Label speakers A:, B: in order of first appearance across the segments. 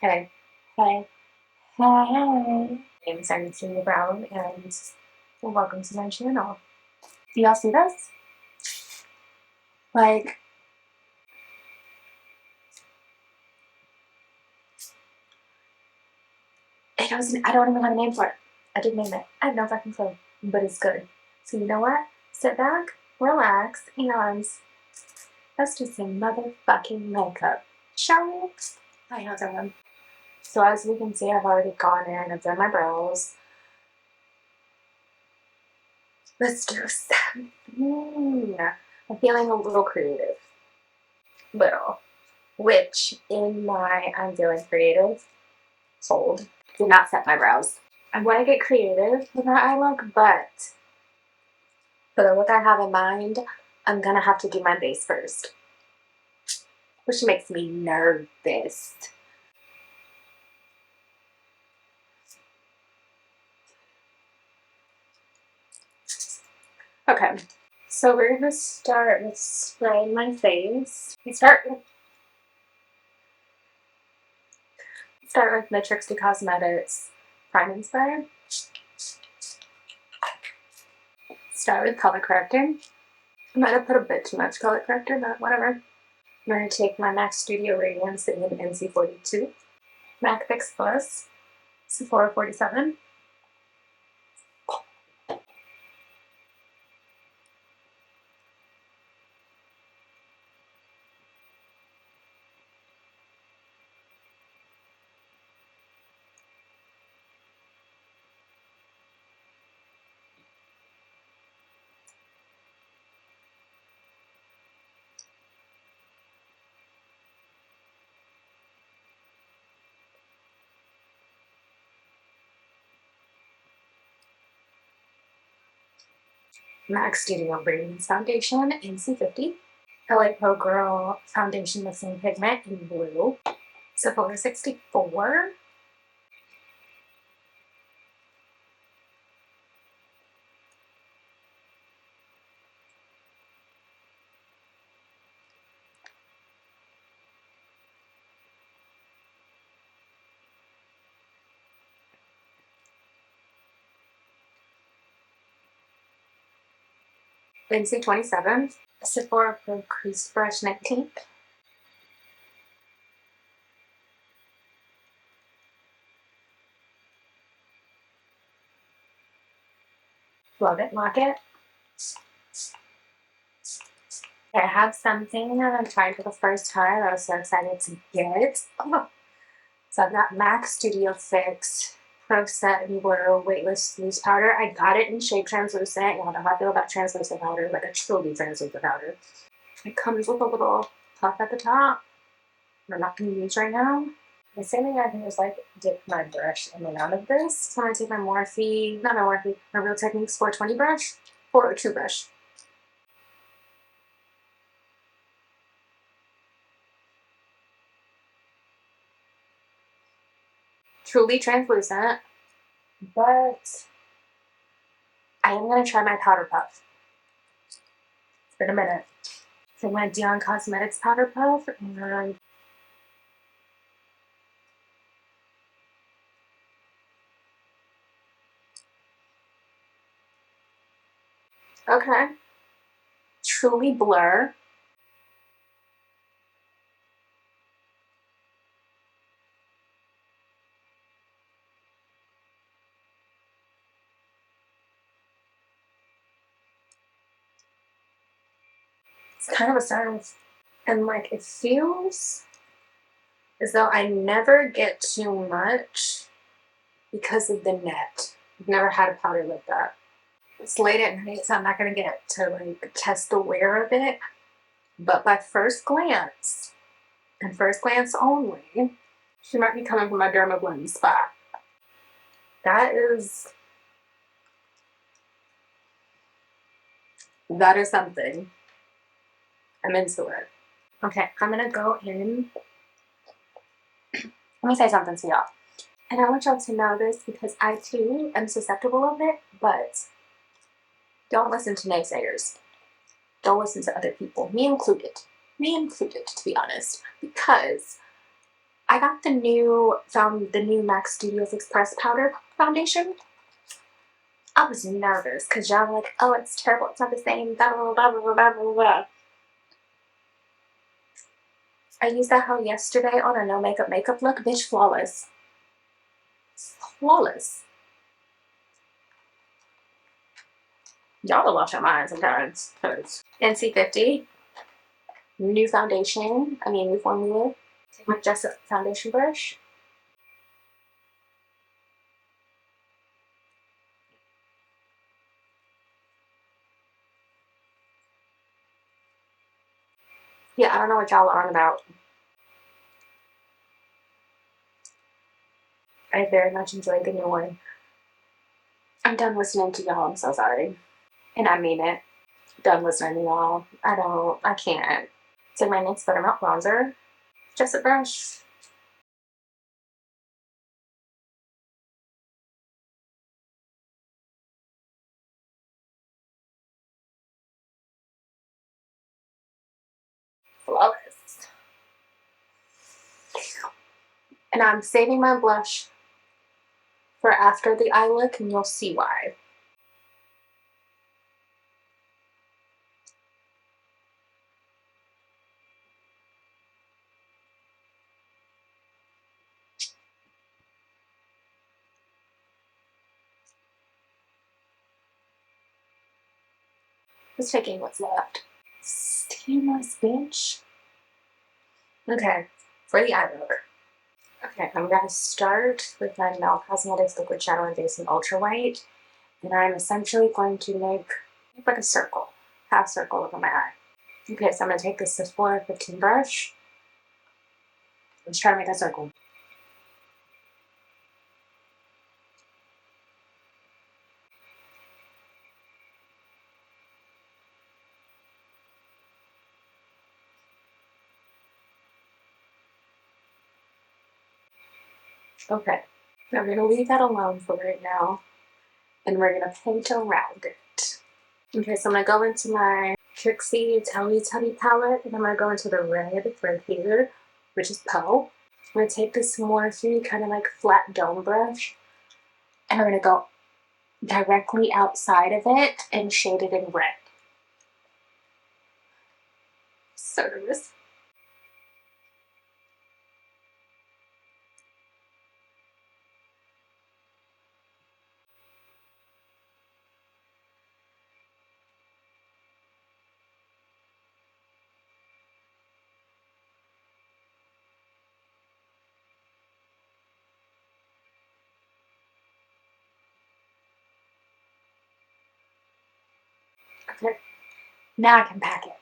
A: Hey, hey, hey. I'm Sandy Brown, and welcome to my channel. Do y'all see this? Like, it doesn't, I don't even have a name for it. I didn't name it. I have no fucking clue, but it's good. So, you know what? Sit back, relax, and let's do some motherfucking makeup. Shall we? Hi, how's everyone? So, as you can see, I've already gone in, I've done my brows. Let's do some. I'm feeling a little creative. Little. Which in my I'm feeling creative hold did not set my brows. I want to get creative with my eye look, but for the look I have in mind, I'm gonna have to do my base first, which makes me nervous. Okay, so we're gonna start with spraying my face. Start with the Trixie Cosmetics priming spray. Start with color correcting. I might have put a bit too much color corrector, but whatever. I'm going to take my MAC Studio Radiance in NC42, MAC Fix Plus, Sephora 47. MAC Studio Radiance Foundation NC50. LA Pro Girl Foundation Missing Pigment in blue, Sephora 64. NC27, Sephora Pro Crease Brush 19. Love it, lock it. I have something that I'm trying for the first time. I was so excited to get. Oh. So I've got MAC Studio Fix Pro Set and Blur Weightless Loose Powder. I got it in shade translucent. Y'all know how I feel about translucent powder, like a truly translucent powder. It comes with a little puff at the top. I'm not going to use right now. The same thing I can just like dip my brush in and out of this. So I'm going to take my Morphe, not my Morphe, my Real Techniques 420 brush, 402 brush. Truly translucent, but I am going to try my powder puff. It's been a minute. So my Dion Cosmetics powder puff, and okay, Truly Blur. It's kind of a sound, and like it feels as though I never get too much because of the net. I've never had a powder like that. It's late at night, so I'm not gonna get to like test the wear of it. But by first glance, and first glance only, she might be coming from my Dermablend spot. That is something. I'm into it. Okay, I'm gonna go in. Let me say something to y'all. And I want y'all to know this because I too am susceptible of it, but don't listen to naysayers. Don't listen to other people, me included. Me included, to be honest. Because I got the new MAC Studio Fix Press Powder foundation. I was nervous because y'all were like, oh, it's terrible, it's not the same, blah, blah, blah, blah, blah, blah, blah. I used that hoe yesterday on a no makeup look. Bitch, flawless. Flawless. Y'all will lost your mind sometimes. NC50. New foundation. New formula. Take my Jessup foundation brush. Yeah, I don't know what y'all are on about. I very much enjoyed the new one. I'm done listening to y'all. I'm so sorry. And I mean it. Done listening to y'all. I can't. Take my NYX Buttermilk bronzer. Jessup brush. Flawless. And I'm saving my blush for after the eye look, and you'll see why. Just taking what's left. Stainless bitch. Okay, for the eye look. Okay, I'm gonna start with my Mel Cosmetics Liquid Shadow and Base in Ultra White, and I'm essentially going to make like a circle, half circle over my eye. Okay, so I'm gonna take this Sephora 15 brush. Let's try to make a circle. Okay, I'm gonna leave that alone for right now, and we're gonna paint around it. Okay, so I'm gonna go into my Trixie Teletubby palette, and I'm gonna go into the red right here, which is Poe. I'm gonna take this Morphe kind of like flat dome brush, and I'm gonna go directly outside of it and shade it in red. So nervous. Okay, now I can pack it.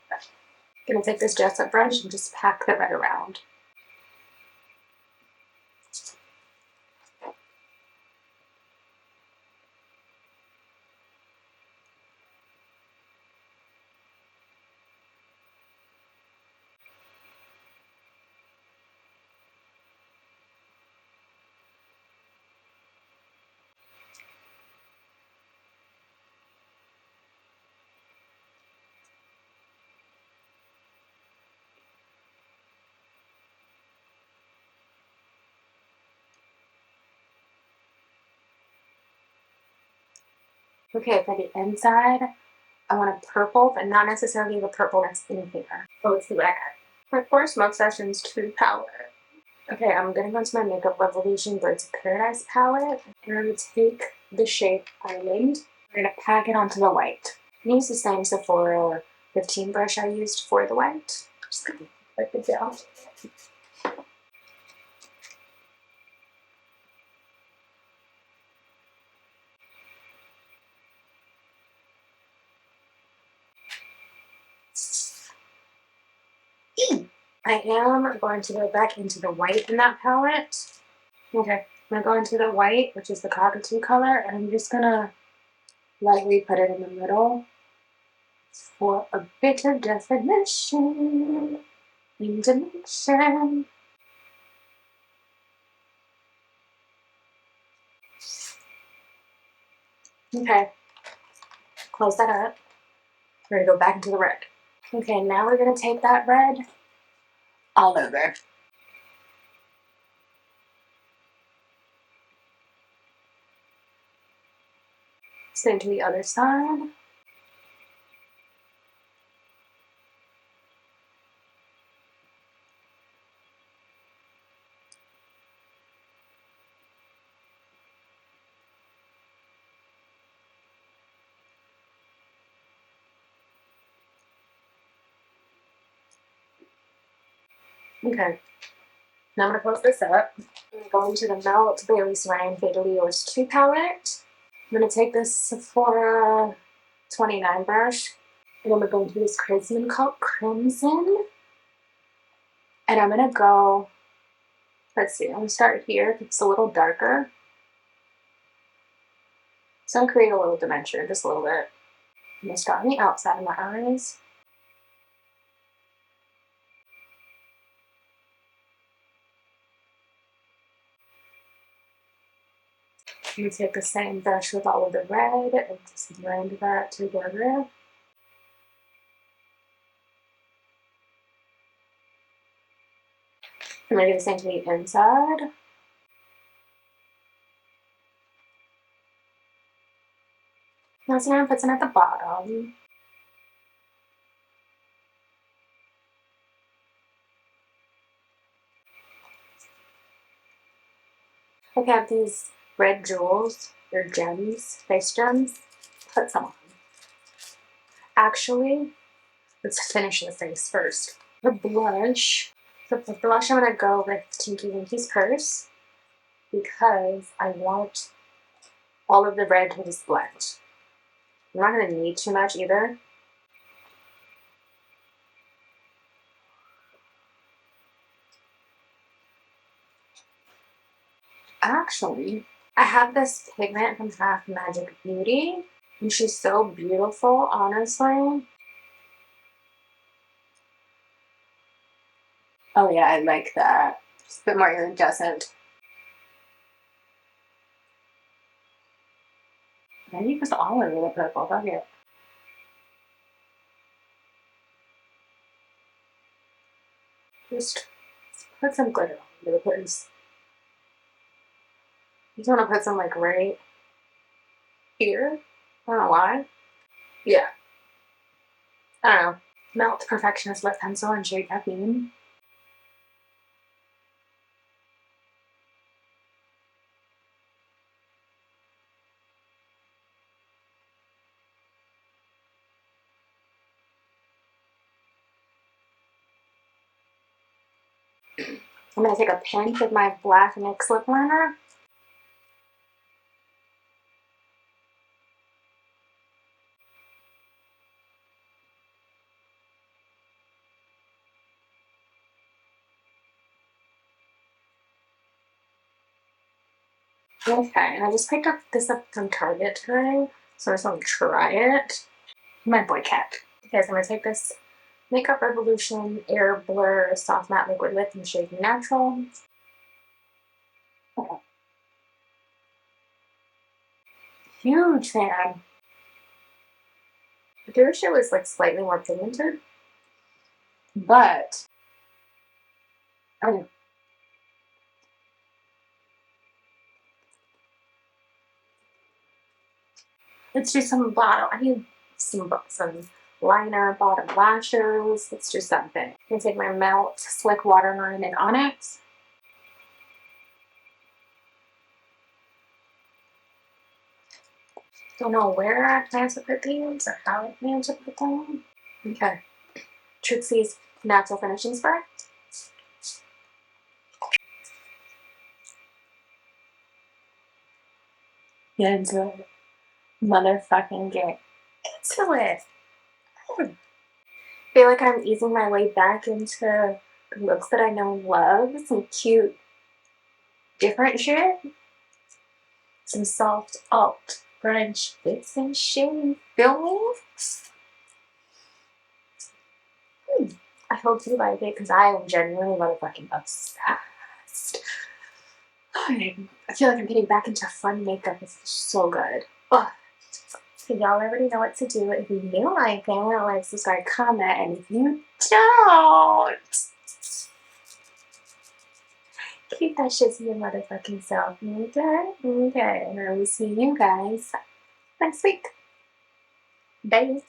A: I'm gonna take this Jessup brush and just pack the red around. Okay, for the inside, I want a purple, but not necessarily the purple that's in here. So let's see what I got. My Four Smoke Sessions 2 palette. Okay, I'm gonna go into my Makeup Revolution Birds of Paradise palette, and I'm gonna take the shade Island. I'm gonna pack it onto the white. I use the same Sephora 15 brush I used for the white. Just gonna wipe it down. I am going to go back into the white in that palette. Okay, I'm gonna go into the white, which is the cockatoo color, and I'm just gonna lightly put it in the middle for a bit of definition and dimension. Okay, close that up. We're gonna go back into the red. Okay, now we're gonna take that red all over. Same to the other side. Okay, now I'm going to close this up. I'm going to the Melt Baileys Ryan Fatally Yours 2 palette. I'm going to take this Sephora 29 brush, and I'm going to go into this Crimson called Crimson. And I'm going to go, let's see, I'm going to start here. It's a little darker. So I'm going to create a little dimension, just a little bit. I'm going to start on the outside of my eyes. I'm going to take the same brush with all of the red and just blend that together. I'm going to do the same to the inside. Now so I'm going to put some at the bottom. I have these red jewels. They're gems, face gems. Put some on. Actually, let's finish the face first. The blush. The blush I'm going to go with Tinky Winky's Purse because I want all of the red to just blend. I'm not going to need too much either. Actually, I have this pigment from Half Magic Beauty, and she's so beautiful, honestly. Oh yeah, I like that. It's a bit more iridescent. And you just all over the purple, don't you? Just put some glitter on the place. You just want to put some like right here. I don't know why. Yeah. I don't know. Melt Perfectionist Lip Pencil in shade Caffeine. I'm going to take a pinch of my black NYX lip liner. Okay, and I just picked up this up from Target today, so I just want to try it. My boy cat. Okay, so I'm going to take this Makeup Revolution Air Blur Soft Matte Liquid Lip in shade Natural. Okay. Huge fan. The other shade was like slightly more pigmented, but I mean, let's do some bottom. I need some liner, bottom lashes. Let's do something. I'm gonna take my Melt Slick Waterline in Onyx. Don't know where I plan to put these or how I plan to put them. Okay. Trixie's Natural Finishing Spray. Get into it. Motherfucking get into it. I feel like I'm easing my way back into looks that I know and love. Some cute, different shit. Some soft alt grunge fits and shit. Feel me? I hope you like it because I am genuinely motherfucking obsessed. I feel like I'm getting back into fun makeup. It's so good. Ugh. So y'all already know what to do. If you like it, like, subscribe, comment, and if you don't, keep that shit to your motherfucking self. Okay? Okay. And I will see you guys next week. Bye.